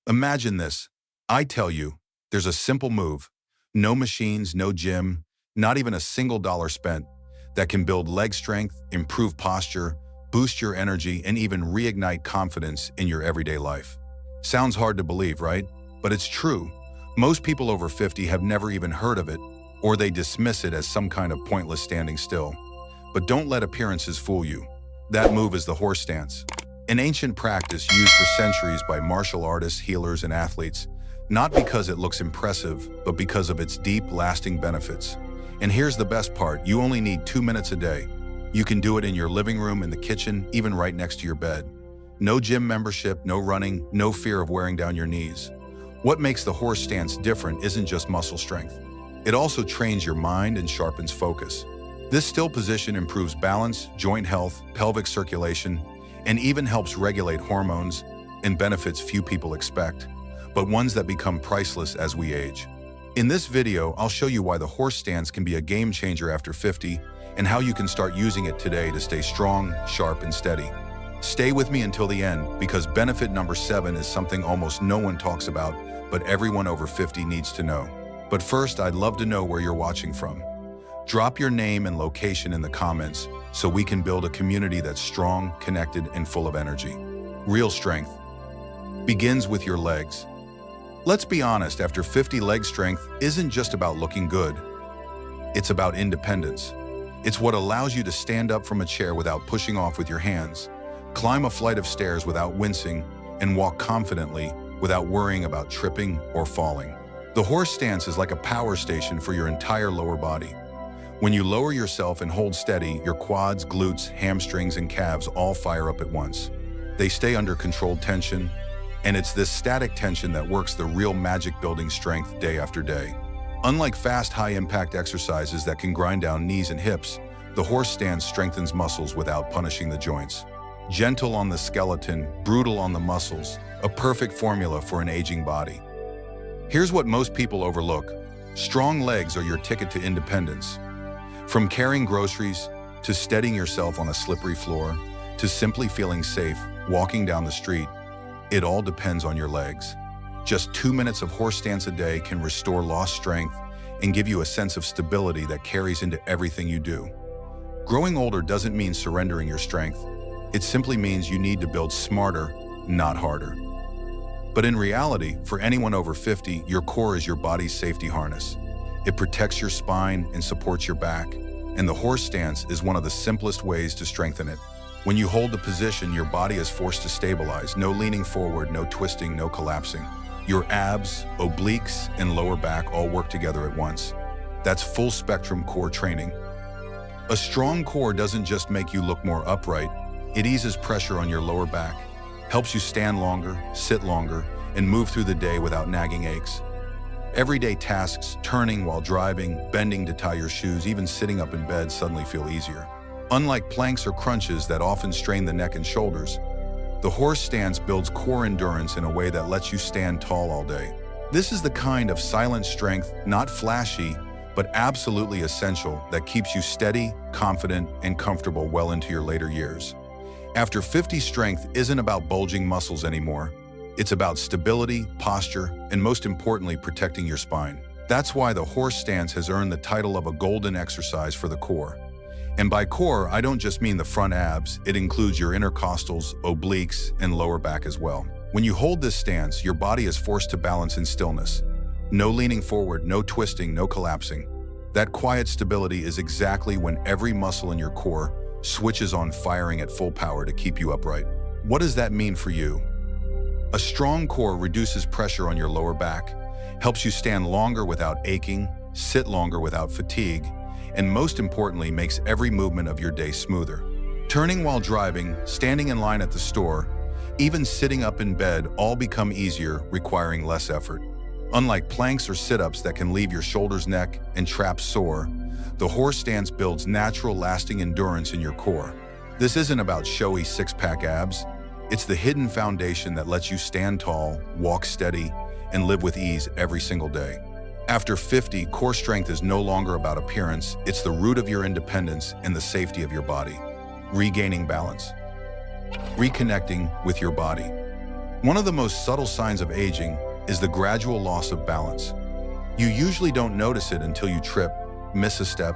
Imagine this. I tell you, there's a simple move. No machines, no gym, not even a single dollar spent that can build leg strength, improve posture, boost your energy, and even reignite confidence in your everyday life. Sounds hard to believe, right? But it's true. Most people over 50 have never even heard of it, or they dismiss it as some kind of pointless standing still. But don't let appearances fool you. That move is the horse stance. An ancient practice used for centuries by martial artists, healers, and athletes, not because it looks impressive, but because of its deep, lasting benefits. And here's the best part, you only need 2 minutes a day. You can do it in your living room, in the kitchen, even right next to your bed. No gym membership, no running, no fear of wearing down your knees. What makes the horse stance different isn't just muscle strength. It also trains your mind and sharpens focus. This still position improves balance, joint health, pelvic circulation, and even helps regulate hormones and benefits few people expect, but ones that become priceless as we age. In this video, I'll show you why the horse stance can be a game changer after 50 and how you can start using it today to stay strong, sharp, and steady. Stay with me until the end because benefit number 7 is something almost no one talks about, but everyone over 50 needs to know. But first, I'd love to know where you're watching from. Drop your name and location in the comments so we can build a community that's strong, connected, and full of energy. Real strength begins with your legs. Let's be honest, after 50, leg strength isn't just about looking good. It's about independence. It's what allows you to stand up from a chair without pushing off with your hands, climb a flight of stairs without wincing, and walk confidently without worrying about tripping or falling. The horse stance is like a power station for your entire lower body. When you lower yourself and hold steady, your quads, glutes, hamstrings, and calves all fire up at once. They stay under controlled tension, and it's this static tension that works the real magic, building strength day after day. Unlike fast, high-impact exercises that can grind down knees and hips, the horse stance strengthens muscles without punishing the joints. Gentle on the skeleton, brutal on the muscles, a perfect formula for an aging body. Here's what most people overlook. Strong legs are your ticket to independence. From carrying groceries, to steadying yourself on a slippery floor, to simply feeling safe walking down the street, it all depends on your legs. Just 2 minutes of horse stance a day can restore lost strength and give you a sense of stability that carries into everything you do. Growing older doesn't mean surrendering your strength. It simply means you need to build smarter, not harder. But in reality, for anyone over 50, your core is your body's safety harness. It protects your spine and supports your back, and the horse stance is one of the simplest ways to strengthen it. When you hold the position, your body is forced to stabilize. No leaning forward, no twisting, no collapsing. Your abs, obliques, and lower back all work together at once. That's full spectrum core training. A strong core doesn't just make you look more upright, it eases pressure on your lower back, helps you stand longer, sit longer, and move through the day without nagging aches. Everyday tasks, turning while driving, bending to tie your shoes, even sitting up in bed suddenly feel easier. Unlike planks or crunches that often strain the neck and shoulders, the horse stance builds core endurance in a way that lets you stand tall all day. This is the kind of silent strength, not flashy, but absolutely essential, that keeps you steady, confident, and comfortable well into your later years. After 50, strength isn't about bulging muscles anymore. It's about stability, posture, and most importantly, protecting your spine. That's why the horse stance has earned the title of a golden exercise for the core. And by core, I don't just mean the front abs, it includes your intercostals, obliques, and lower back as well. When you hold this stance, your body is forced to balance in stillness. No leaning forward, no twisting, no collapsing. That quiet stability is exactly when every muscle in your core switches on, firing at full power to keep you upright. What does that mean for you? A strong core reduces pressure on your lower back, helps you stand longer without aching, sit longer without fatigue, and most importantly, makes every movement of your day smoother. Turning while driving, standing in line at the store, even sitting up in bed all become easier, requiring less effort. Unlike planks or sit-ups that can leave your shoulders, neck, and traps sore, the horse stance builds natural, lasting endurance in your core. This isn't about showy six-pack abs. It's the hidden foundation that lets you stand tall, walk steady, and live with ease every single day. After 50, core strength is no longer about appearance. It's the root of your independence and the safety of your body. Regaining balance. Reconnecting with your body. One of the most subtle signs of aging is the gradual loss of balance. You usually don't notice it until you trip, miss a step,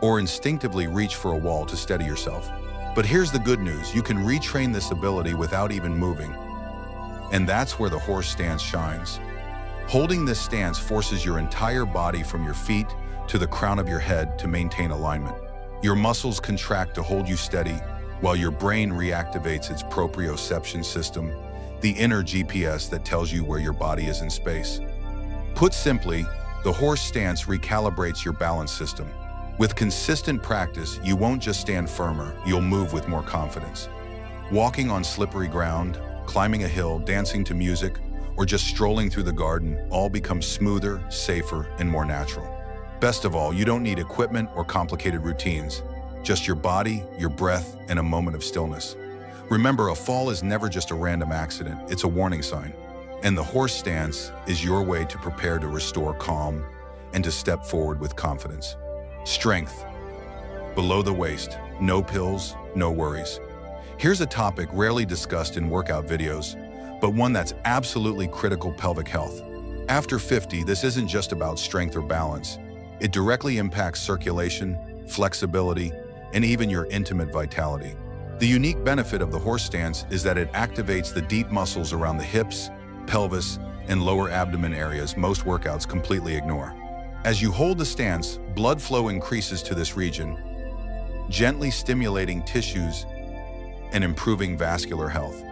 or instinctively reach for a wall to steady yourself. But here's the good news: you can retrain this ability without even moving. And that's where the horse stance shines. Holding this stance forces your entire body from your feet to the crown of your head to maintain alignment. Your muscles contract to hold you steady, while your brain reactivates its proprioception system, the inner GPS that tells you where your body is in space. Put simply, the horse stance recalibrates your balance system. With consistent practice, you won't just stand firmer, you'll move with more confidence. Walking on slippery ground, climbing a hill, dancing to music, or just strolling through the garden all becomes smoother, safer, and more natural. Best of all, you don't need equipment or complicated routines, just your body, your breath, and a moment of stillness. Remember, a fall is never just a random accident, it's a warning sign. And the horse stance is your way to prepare to restore calm and to step forward with confidence. Strength. Below the waist, no pills, no worries. Here's a topic rarely discussed in workout videos, but one that's absolutely critical: pelvic health. After 50, this isn't just about strength or balance. It directly impacts circulation, flexibility, and even your intimate vitality. The unique benefit of the horse stance is that it activates the deep muscles around the hips, pelvis, and lower abdomen areas most workouts completely ignore. As you hold the stance, blood flow increases to this region, gently stimulating tissues and improving vascular health.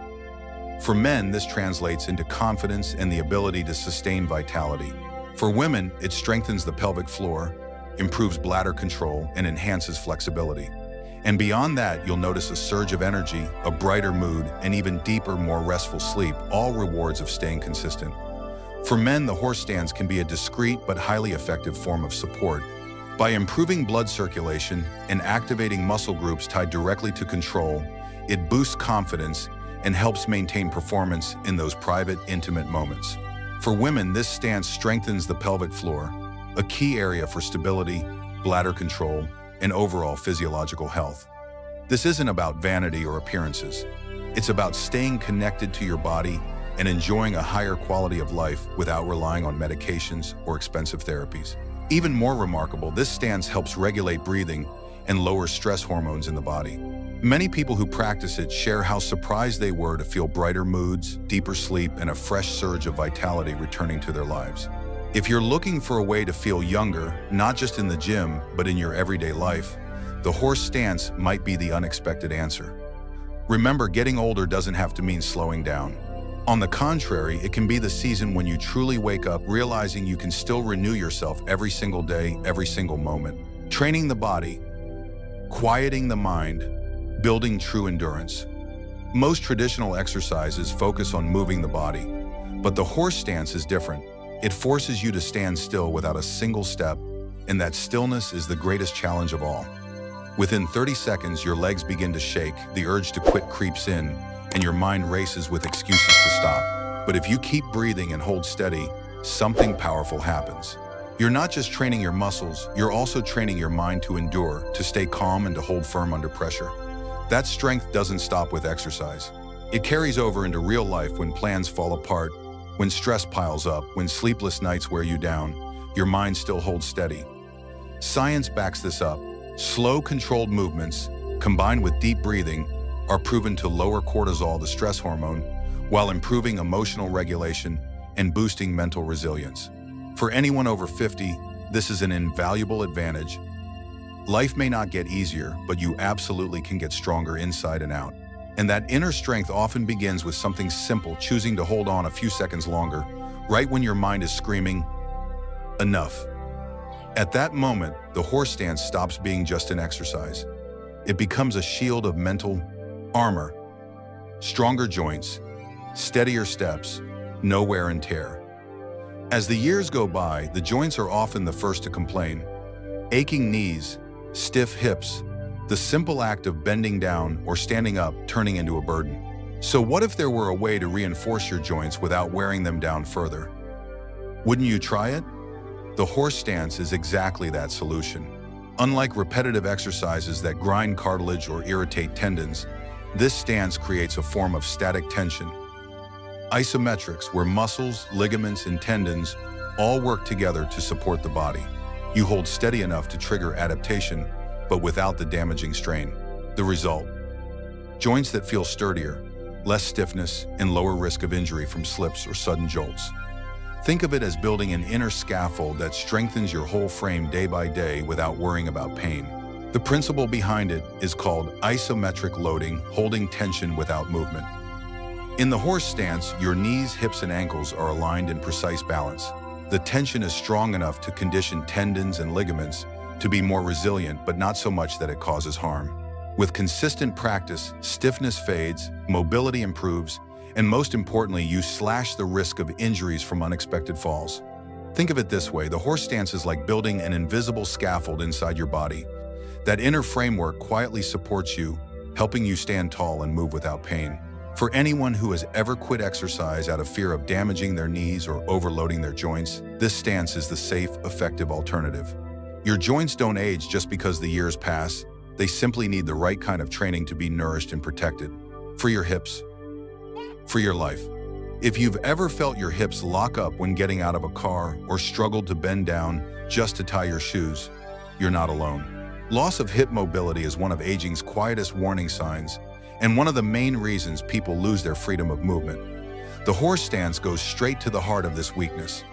For men, this translates into confidence and the ability to sustain vitality. For women, it strengthens the pelvic floor, improves bladder control, and enhances flexibility. And beyond that, you'll notice a surge of energy, a brighter mood, and even deeper, more restful sleep, all rewards of staying consistent. For men, the horse stance can be a discreet but highly effective form of support. By improving blood circulation and activating muscle groups tied directly to control, it boosts confidence and helps maintain performance in those private, intimate moments. For women, this stance strengthens the pelvic floor, a key area for stability, bladder control, and overall physiological health. This isn't about vanity or appearances. It's about staying connected to your body and enjoying a higher quality of life without relying on medications or expensive therapies. Even more remarkable, this stance helps regulate breathing and lower stress hormones in the body. Many people who practice it share how surprised they were to feel brighter moods, deeper sleep, and a fresh surge of vitality returning to their lives. If you're looking for a way to feel younger, not just in the gym, but in your everyday life, the horse stance might be the unexpected answer. Remember, getting older doesn't have to mean slowing down. On the contrary, it can be the season when you truly wake up realizing you can still renew yourself every single day, every single moment. Training the body, quieting the mind, building true endurance. Most traditional exercises focus on moving the body, but the horse stance is different. It forces you to stand still without a single step, and that stillness is the greatest challenge of all. Within 30 seconds, your legs begin to shake, the urge to quit creeps in, and your mind races with excuses to stop. But if you keep breathing and hold steady, something powerful happens. You're not just training your muscles, you're also training your mind to endure, to stay calm, and to hold firm under pressure. That strength doesn't stop with exercise. It carries over into real life when plans fall apart, when stress piles up, when sleepless nights wear you down, your mind still holds steady. Science backs this up. Slow, controlled movements, combined with deep breathing, are proven to lower cortisol, the stress hormone, while improving emotional regulation and boosting mental resilience. For anyone over 50, this is an invaluable advantage. Life may not get easier, but you absolutely can get stronger inside and out. And that inner strength often begins with something simple: choosing to hold on a few seconds longer, right when your mind is screaming, "Enough." At that moment, the horse stance stops being just an exercise. It becomes a shield of mental armor. Stronger joints, steadier steps, no wear and tear. As the years go by, the joints are often the first to complain. Aching knees, stiff hips, the simple act of bending down or standing up turning into a burden. So what if there were a way to reinforce your joints without wearing them down further? Wouldn't you try it? The horse stance is exactly that solution. Unlike repetitive exercises that grind cartilage or irritate tendons, this stance creates a form of static tension. Isometrics, where muscles, ligaments, and tendons all work together to support the body. You hold steady enough to trigger adaptation, but without the damaging strain. The result: joints that feel sturdier, less stiffness, and lower risk of injury from slips or sudden jolts. Think of it as building an inner scaffold that strengthens your whole frame day by day without worrying about pain. The principle behind it is called isometric loading, holding tension without movement. In the horse stance, your knees, hips, and ankles are aligned in precise balance. The tension is strong enough to condition tendons and ligaments to be more resilient, but not so much that it causes harm. With consistent practice, stiffness fades, mobility improves, and most importantly, you slash the risk of injuries from unexpected falls. Think of it this way: the horse stance is like building an invisible scaffold inside your body. That inner framework quietly supports you, helping you stand tall and move without pain. For anyone who has ever quit exercise out of fear of damaging their knees or overloading their joints, this stance is the safe, effective alternative. Your joints don't age just because the years pass. They simply need the right kind of training to be nourished and protected. For your hips, for your life. If you've ever felt your hips lock up when getting out of a car or struggled to bend down just to tie your shoes, you're not alone. Loss of hip mobility is one of aging's quietest warning signs, and one of the main reasons people lose their freedom of movement. The horse stance goes straight to the heart of this weakness.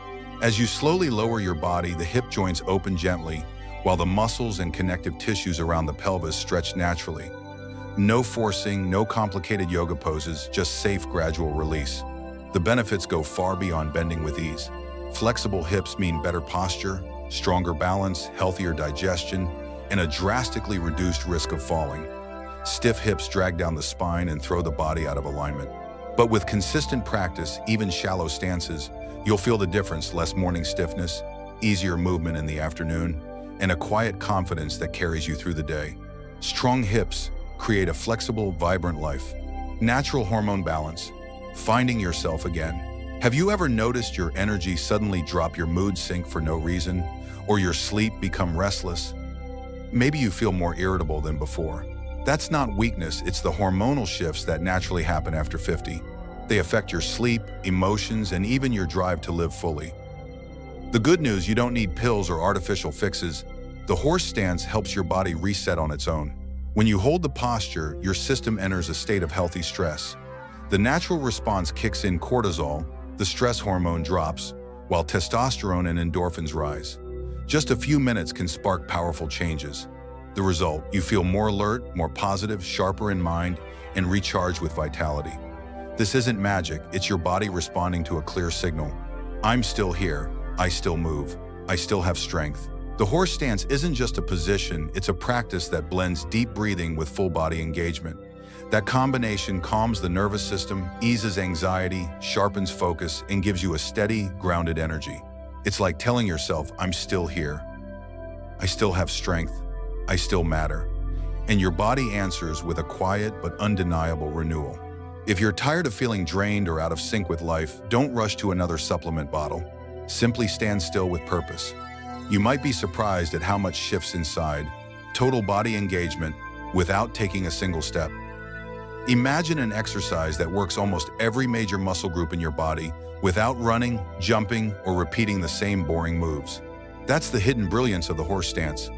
As you slowly lower your body, the hip joints open gently, while the muscles and connective tissues around the pelvis stretch naturally. No forcing, no complicated yoga poses, just safe, gradual release. The benefits go far beyond bending with ease. Flexible hips mean better posture, stronger balance, healthier digestion, and a drastically reduced risk of falling. Stiff hips drag down the spine and throw the body out of alignment. But with consistent practice, even shallow stances, you'll feel the difference: less morning stiffness, easier movement in the afternoon, and a quiet confidence that carries you through the day. Strong hips create a flexible, vibrant life. Natural hormone balance, finding yourself again. Have you ever noticed your energy suddenly drop, your mood sink for no reason, or your sleep become restless? Maybe you feel more irritable than before. That's not weakness, it's the hormonal shifts that naturally happen after 50. They affect your sleep, emotions, and even your drive to live fully. The good news: you don't need pills or artificial fixes. The horse stance helps your body reset on its own. When you hold the posture, your system enters a state of healthy stress. The natural response kicks in: cortisol, the stress hormone, drops, while testosterone and endorphins rise. Just a few minutes can spark powerful changes. The result: you feel more alert, more positive, sharper in mind, and recharged with vitality. This isn't magic, it's your body responding to a clear signal. I'm still here, I still move, I still have strength. The horse stance isn't just a position, it's a practice that blends deep breathing with full body engagement. That combination calms the nervous system, eases anxiety, sharpens focus, and gives you a steady, grounded energy. It's like telling yourself, I'm still here. I still have strength. I still matter. And your body answers with a quiet but undeniable renewal. If you're tired of feeling drained or out of sync with life, don't rush to another supplement bottle. Simply stand still with purpose. You might be surprised at how much shifts inside. Total body engagement without taking a single step. Imagine an exercise that works almost every major muscle group in your body without running, jumping, or repeating the same boring moves. That's the hidden brilliance of the horse stance.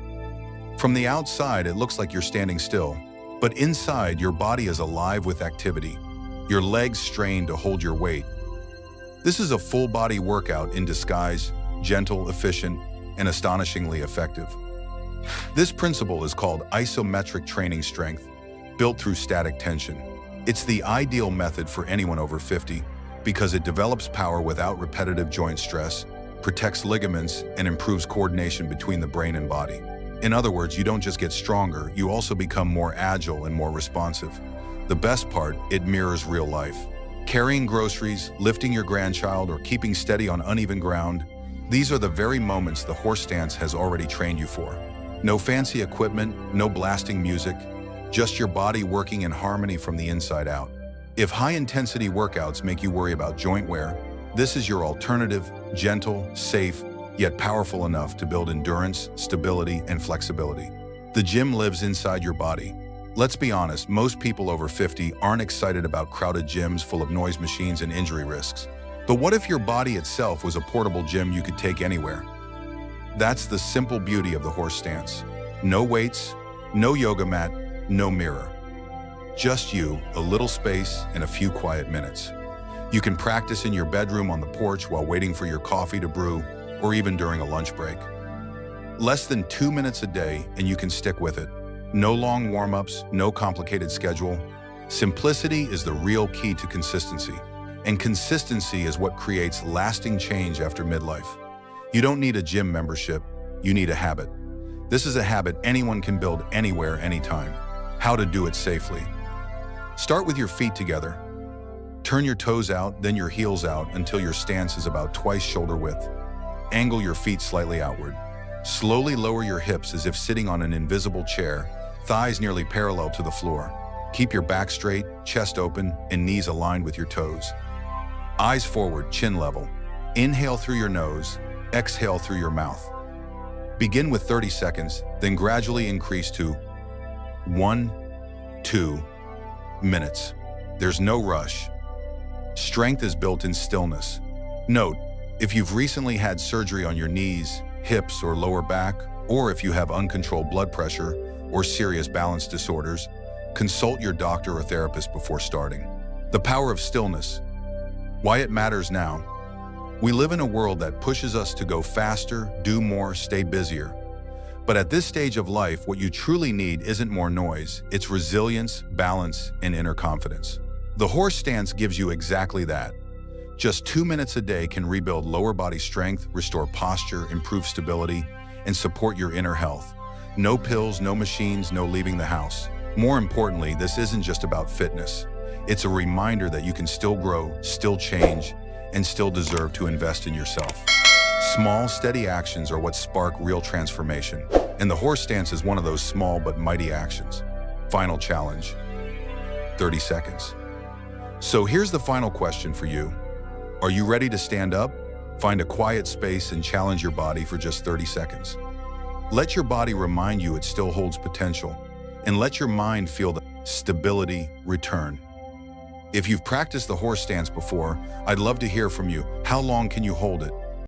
From the outside, it looks like you're standing still, but inside, your body is alive with activity. Your legs strain to hold your weight. This is a full-body workout in disguise, gentle, efficient, and astonishingly effective. This principle is called isometric training strength, built through static tension. It's the ideal method for anyone over 50 because it develops power without repetitive joint stress, protects ligaments, and improves coordination between the brain and body. In other words, you don't just get stronger, you also become more agile and more responsive. The best part, it mirrors real life. Carrying groceries, lifting your grandchild, or keeping steady on uneven ground, these are the very moments the horse stance has already trained you for. No fancy equipment, no blasting music, just your body working in harmony from the inside out. If high-intensity workouts make you worry about joint wear, this is your alternative: gentle, safe, yet powerful enough to build endurance, stability, and flexibility. The gym lives inside your body. Let's be honest, most people over 50 aren't excited about crowded gyms full of noise machines and injury risks. But what if your body itself was a portable gym you could take anywhere? That's the simple beauty of the horse stance. No weights, no yoga mat, no mirror. Just you, a little space, and a few quiet minutes. You can practice in your bedroom on the porch while waiting for your coffee to brew, or even during a lunch break. Less than 2 minutes a day, and you can stick with it. No long warm-ups, no complicated schedule. Simplicity is the real key to consistency. And consistency is what creates lasting change after midlife. You don't need a gym membership, you need a habit. This is a habit anyone can build anywhere, anytime. How to do it safely. Start with your feet together. Turn your toes out, then your heels out until your stance is about twice shoulder width. Angle your feet slightly outward. Slowly lower your hips as if sitting on an invisible chair, thighs nearly parallel to the floor. Keep your back straight, chest open, and knees aligned with your toes. Eyes forward, chin level. Inhale through your nose, exhale through your mouth. Begin with 30 seconds, then gradually increase to 1, 2 minutes. There's no rush. Strength is built in stillness. Note, if you've recently had surgery on your knees, hips, or lower back, or if you have uncontrolled blood pressure or serious balance disorders, consult your doctor or therapist before starting. The power of stillness. Why it matters now. We live in a world that pushes us to go faster, do more, stay busier. But at this stage of life, what you truly need isn't more noise, it's resilience, balance, and inner confidence. The horse stance gives you exactly that. Just 2 minutes a day can rebuild lower body strength, restore posture, improve stability, and support your inner health. No pills, no machines, no leaving the house. More importantly, this isn't just about fitness. It's a reminder that you can still grow, still change, and still deserve to invest in yourself. Small, steady actions are what spark real transformation. And the horse stance is one of those small but mighty actions. Final challenge, 30 seconds. So here's the final question for you. Are you ready to stand up? Find a quiet space and challenge your body for just 30 seconds. Let your body remind you it still holds potential, and let your mind feel the stability return. If you've practiced the horse stance before, I'd love to hear from you. How long can you hold it?